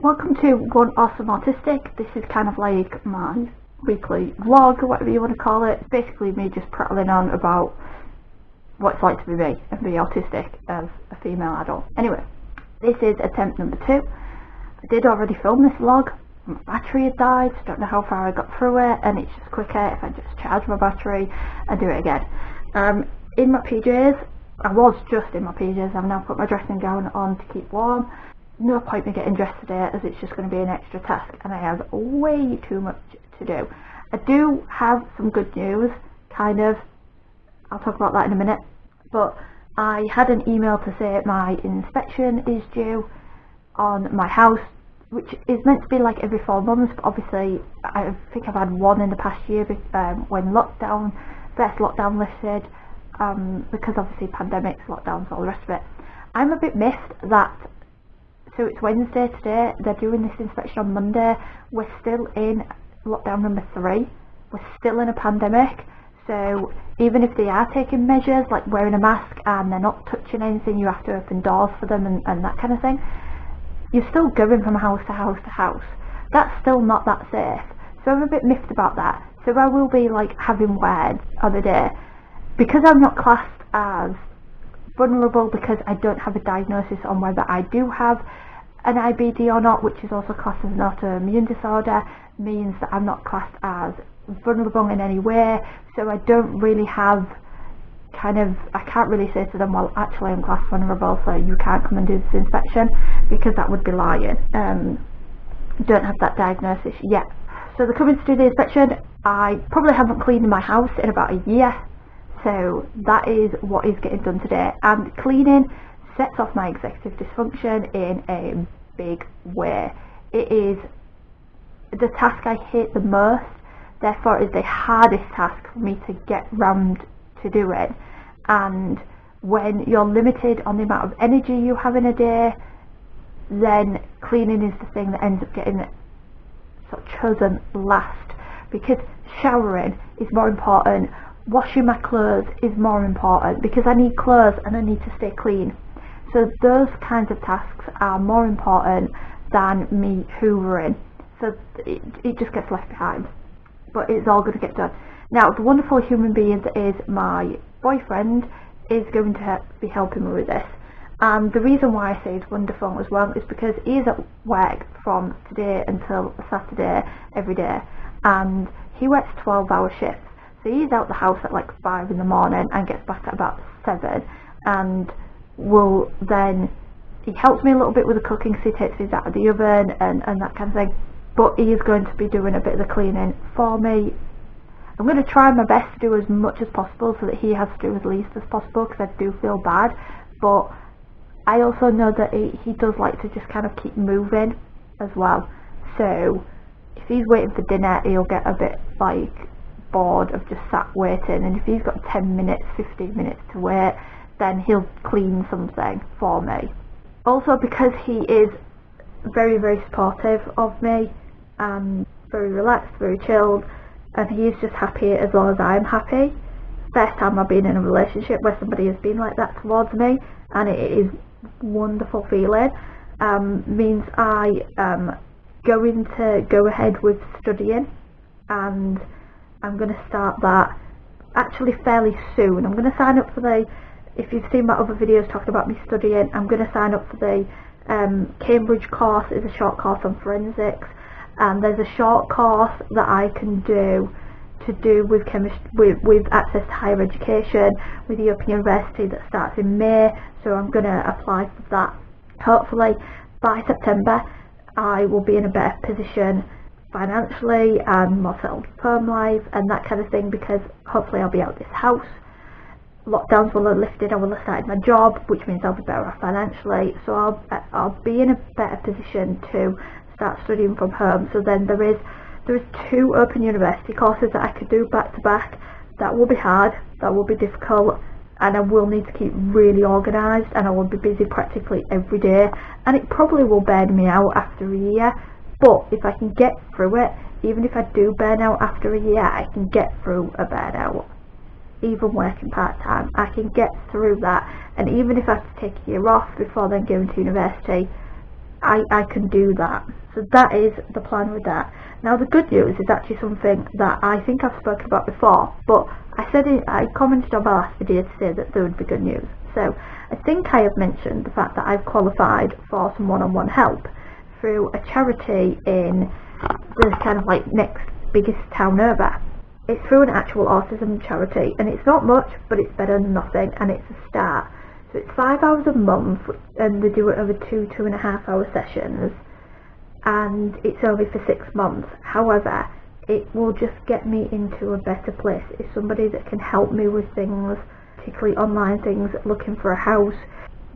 Welcome to One Awesome Autistic. This is kind of like my weekly vlog or whatever you want to call it. It's basically me just prattling on about what it's like to be me and be autistic as a female adult. Anyway, this is attempt number 2. I did already film this vlog. My battery had died, so I don't know how far I got through it, and it's just quicker if I just charge my battery and do it again. In my PJs, I was just in my PJs. I've now put my dressing gown on to keep warm. No point me getting dressed today, as it's just going to be an extra task and I have way too much to do. I do have some good news, kind of. I'll talk about that in a minute. But I had an email to say my inspection is due on my house, which is meant to be like every 4 months, but obviously I think I've had one in the past year when first lockdown lifted, because obviously pandemics, lockdowns, all the rest of it. I'm a bit miffed that, so it's Wednesday today, they're doing this inspection on Monday. We're still in lockdown number 3, we're still in a pandemic, so even if they are taking measures like wearing a mask and they're not touching anything, you have to open doors for them and that kind of thing, you're still going from house to house to house. That's still not that safe, so I'm a bit miffed about that. So I will be like having words on the day, because I'm not classed as vulnerable, because I don't have a diagnosis on whether I do have an IBD or not, which is also classed as an autoimmune disorder, means that I'm not classed as vulnerable in any way. So I don't really have I can't really say to them, well actually I'm classed vulnerable, so you can't come and do this inspection, because that would be lying. Don't have that diagnosis yet. So they're coming to do the inspection. I probably haven't cleaned my house in about a year, so that is what is getting done today, and cleaning sets off my executive dysfunction in a big way. It is the task I hate the most, therefore it is the hardest task for me to get round to do it. And when you're limited on the amount of energy you have in a day, then cleaning is the thing that ends up getting sort of chosen last, because showering is more important, washing my clothes is more important, because I need clothes and I need to stay clean. So those kinds of tasks are more important than me hoovering, so it just gets left behind, but it's all going to get done. Now the wonderful human being that is my boyfriend is going to be helping me with this, and the reason why I say it's wonderful as well is because he is at work from today until Saturday every day, and he works 12-hour shifts, so he's out the house at like 5 in the morning and gets back at about 7, and he helps me a little bit with the cooking, so he takes things out of the oven and that kind of thing, but he is going to be doing a bit of the cleaning for me. I'm going to try my best to do as much as possible so that he has to do as least as possible, because I do feel bad, but I also know that he does like to just kind of keep moving as well, so if he's waiting for dinner he'll get a bit like bored of just sat waiting, and if he's got 10 minutes, 15 minutes to wait, then he'll clean something for me. Also, because he is very, very supportive of me and very relaxed, very chilled, and he is just happy as long as I'm happy. First time I've been in a relationship where somebody has been like that towards me, and it is a wonderful feeling. Means I am going to go ahead with studying, and I'm going to start that actually fairly soon. I'm going to sign up for if you've seen my other videos talking about me studying, I'm going to sign up for the Cambridge course. It's a short course on forensics, and there's a short course that I can do with chemistry, with access to higher education with the Open University, that starts in May, so I'm going to apply for that. Hopefully by September I will be in a better position financially and more settled home life and that kind of thing, because hopefully I'll be out of this house. Lockdowns will have lifted, I will have started my job, which means I'll be better off financially, so I'll be in a better position to start studying from home. So then there is 2 Open University courses that I could do back to back. That will be hard, that will be difficult, and I will need to keep really organised, and I will be busy practically every day, and it probably will burn me out after a year, but if I can get through it, even if I do burn out after a year, I can get through a burnout. Even working part-time, I can get through that, and even if I have to take a year off before then going to university, I can do that. So that is the plan with that. Now the good news is actually something that I think I've spoken about before, but I commented on my last video to say that there would be good news. So I think I have mentioned the fact that I've qualified for some one-on-one help through a charity in the kind of like next biggest town over. It's through an actual autism charity, and it's not much, but it's better than nothing, and it's a start. So it's 5 hours a month, and they do it over 2.5 hour sessions, and it's only for 6 months. However, it will just get me into a better place. It's somebody that can help me with things, particularly online things, looking for a house.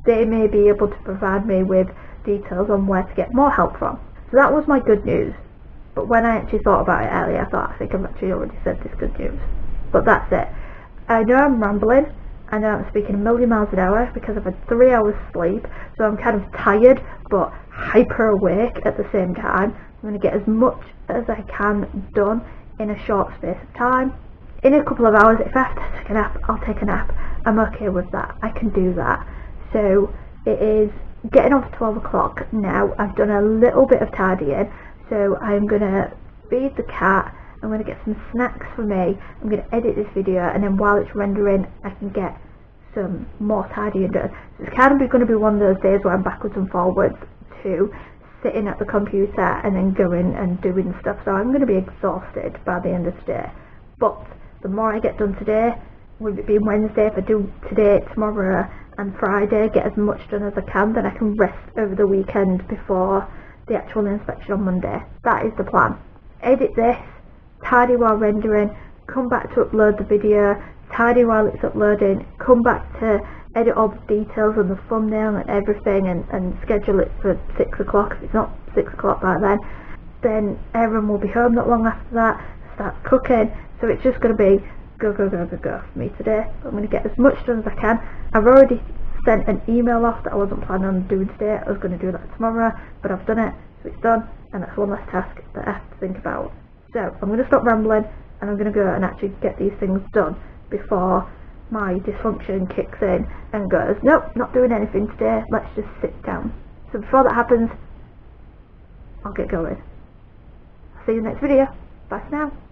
They may be able to provide me with details on where to get more help from. So that was my good news. But when I actually thought about it earlier, I think I've actually already said this good news. But that's it. I know I'm rambling. I know I'm speaking a million miles an hour because I've had 3 hours sleep. So I'm kind of tired but hyper awake at the same time. I'm going to get as much as I can done in a short space of time. In a couple of hours, if I have to take a nap, I'll take a nap. I'm okay with that. I can do that. So it is getting on for 12 o'clock now. I've done a little bit of tidying. So I'm going to feed the cat, I'm going to get some snacks for me, I'm going to edit this video, and then while it's rendering I can get some more tidying done. So it's kind of going to be one of those days where I'm backwards and forwards to sitting at the computer and then going and doing stuff. So I'm going to be exhausted by the end of today. But the more I get done today, with it being Wednesday, if I do today, tomorrow and Friday, get as much done as I can, then I can rest over the weekend before the actual inspection on Monday. That is the plan. Edit this, tidy while rendering, come back to upload the video, tidy while it's uploading, come back to edit all the details and the thumbnail and everything, and schedule it for 6 o'clock. If it's not 6 o'clock by then everyone will be home not long after that, start cooking. So it's just going to be go for me today. I'm going to get as much done as I can. I've already sent an email off that I wasn't planning on doing today. I was going to do that tomorrow, but I've done it, so it's done, and that's one less task that I have to think about. So I'm going to stop rambling, and I'm going to go and actually get these things done before my dysfunction kicks in and goes, nope, not doing anything today, let's just sit down. So before that happens, I'll get going. See you in the next video. Bye for now.